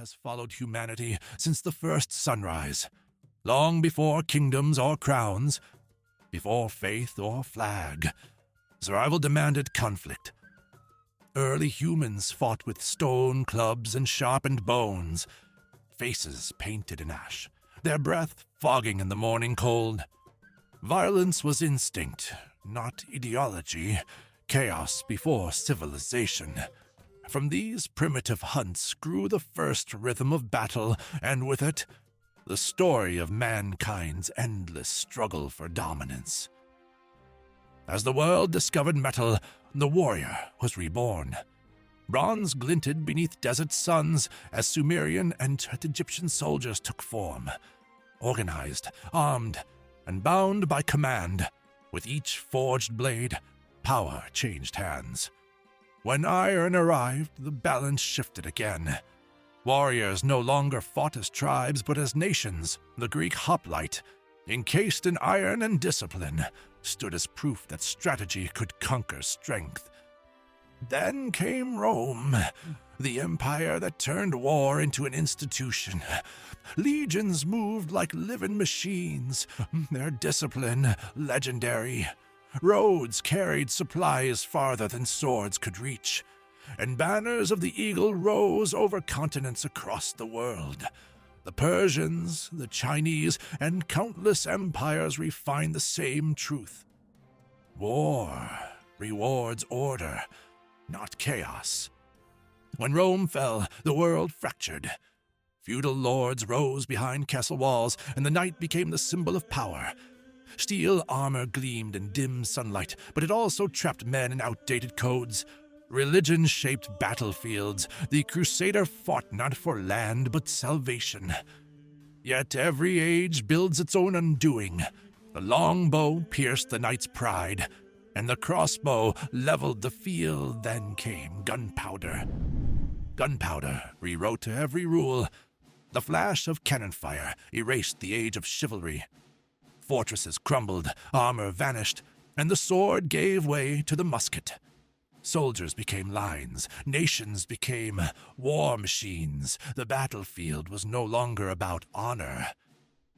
has followed humanity since the first sunrise, long before kingdoms or crowns, before faith or flag. Survival demanded conflict. Early humans fought with stone clubs and sharpened bones, faces painted in ash, their breath fogging in the morning cold. Violence was instinct, not ideology, chaos before civilization. From these primitive hunts grew the first rhythm of battle, and with it, the story of mankind's endless struggle for dominance. As the world discovered metal, the warrior was reborn. Bronze glinted beneath desert suns as Sumerian and Egyptian soldiers took form, organized, armed, and bound by command. With each forged blade, power changed hands. When iron arrived, the balance shifted again. Warriors no longer fought as tribes, but as nations. The Greek hoplite, encased in iron and discipline, stood as proof that strategy could conquer strength. Then came Rome, the empire that turned war into an institution. Legions moved like living machines, their discipline legendary. Roads carried supplies farther than swords could reach, and banners of the eagle rose over continents across the world. The Persians, the Chinese, and countless empires refined the same truth. War rewards order, not chaos. When Rome fell, the world fractured. Feudal lords rose behind castle walls, and the knight became the symbol of power. Steel armor gleamed in dim sunlight, but it also trapped men in outdated codes. Religion shaped battlefields. The crusader fought not for land, but salvation. Yet every age builds its own undoing. The longbow pierced the knight's pride, and the crossbow leveled the field. Then came gunpowder. Gunpowder rewrote every rule. The flash of cannon fire erased the age of chivalry. Fortresses crumbled, armor vanished, and the sword gave way to the musket. Soldiers became lines, nations became war machines. The battlefield was no longer about honor,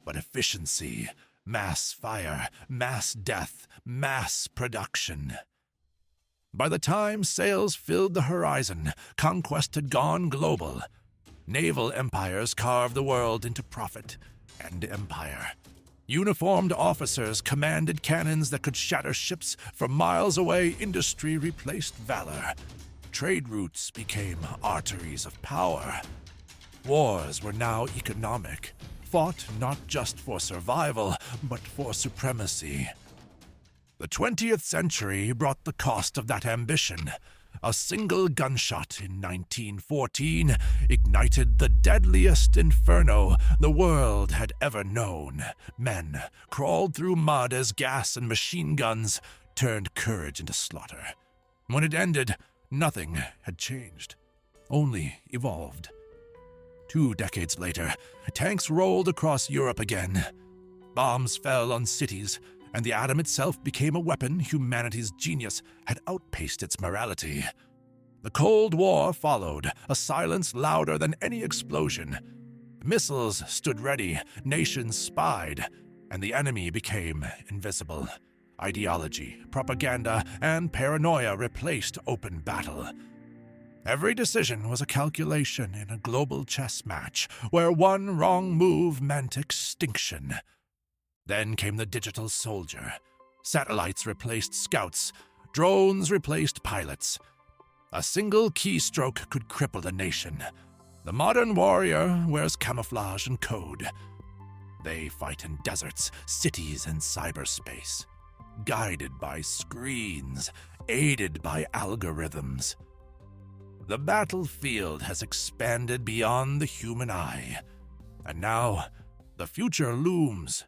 but efficiency, mass fire, mass death, mass production. By the time sails filled the horizon, conquest had gone global. Naval empires carved the world into profit and empire. Uniformed officers commanded cannons that could shatter ships from miles away. Industry replaced valor. Trade routes became arteries of power. Wars were now economic, fought not just for survival, but for supremacy. The 20th century brought the cost of that ambition. A single gunshot in 1914 ignited the deadliest inferno the world had ever known. Men crawled through mud as gas and machine guns turned courage into slaughter. When it ended, nothing had changed, only evolved. 2 decades later, tanks rolled across Europe again. Bombs fell on cities, and the atom itself became a weapon humanity's genius had outpaced its morality. The Cold War followed, a silence louder than any explosion. Missiles stood ready, nations spied, and the enemy became invisible. Ideology, propaganda, and paranoia replaced open battle. Every decision was a calculation in a global chess match, where one wrong move meant extinction. Then came the digital soldier. Satellites replaced scouts. Drones replaced pilots. A single keystroke could cripple a nation. The modern warrior wears camouflage and code. They fight in deserts, cities, and cyberspace, guided by screens, aided by algorithms. The battlefield has expanded beyond the human eye, and now the future looms.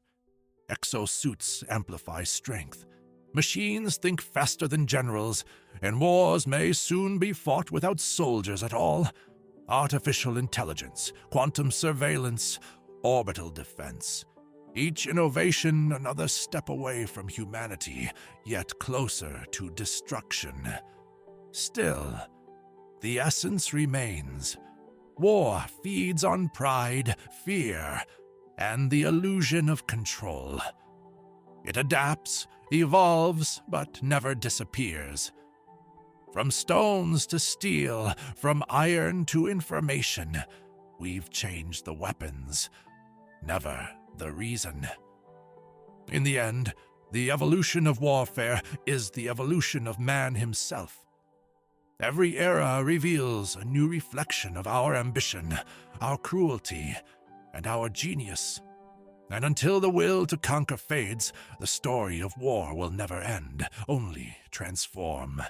Exosuits amplify strength. Machines think faster than generals, and wars may soon be fought without soldiers at all. Artificial intelligence, quantum surveillance, orbital defense. Each innovation another step away from humanity, yet closer to destruction. Still, the essence remains. War feeds on pride, fear, and the illusion of control. It adapts, evolves, but never disappears. From stones to steel, from iron to information, we've changed the weapons, never the reason. In the end, the evolution of warfare is the evolution of man himself. Every era reveals a new reflection of our ambition, our cruelty, and our genius. And until the will to conquer fades, the story of war will never end, only transform.